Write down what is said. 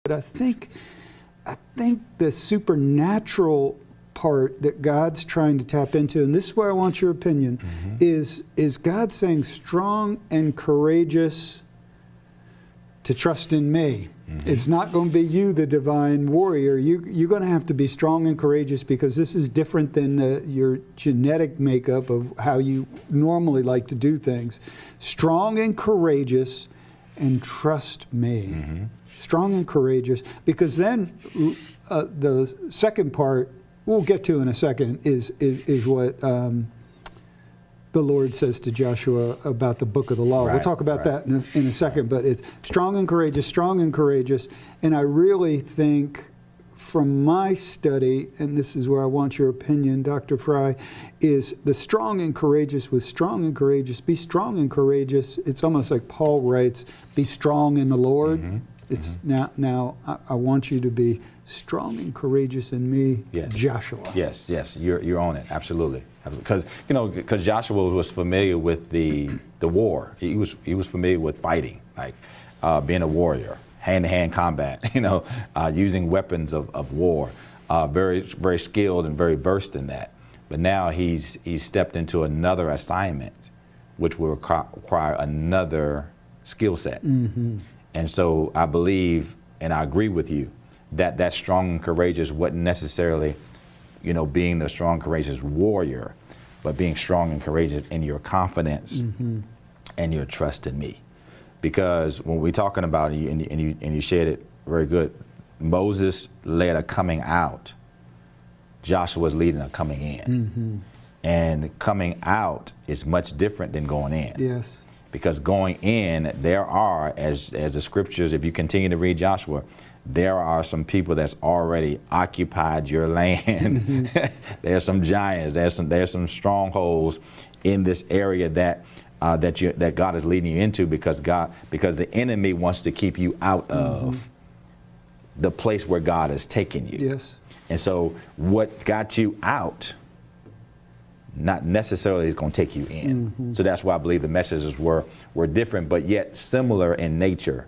But I think the supernatural part that God's trying to tap into, and this is where I want your opinion, is God saying strong and courageous to trust in me. It's not going to be you, the divine warrior. You're going to have to be strong and courageous, because this is different than your genetic makeup of how you normally like to do things. Strong and courageous, and trust me. Strong and courageous, because then the second part, we'll get to in a second, is what the Lord says to Joshua about the book of the law. We'll talk about that in a second, but it's strong and courageous. And I really think, from my study, and this is where I want your opinion, Dr. Frye, is the strong and courageous was strong and courageous. Be strong and courageous. It's almost like Paul writes, be strong in the Lord. It's now I want you to be strong and courageous in me, Joshua. Yes, you're on it, absolutely. Because Joshua was familiar with the war. He was familiar with fighting, like being a warrior, hand-to-hand combat. Using weapons of war. Very skilled and very versed in that. But now he's stepped into another assignment, which will require another skill set. And so I believe, and I agree with you, that strong and courageous wasn't necessarily, being the strong, courageous warrior, but being strong and courageous in your confidence and your trust in me. Because when we're talking about it, and you shared it very good, Moses led a coming out. Joshua's leading a coming in. And coming out is much different than going in. Yes. Because going in, there are, as the scriptures, if you continue to read Joshua, there are some people that's already occupied your land. There's some giants. There's some strongholds in this area that God is leading you into, because the enemy wants to keep you out of the place where God has taken you. Yes. And so what got you out, not necessarily is going to take you in. So that's why I believe the messages were different, but yet similar in nature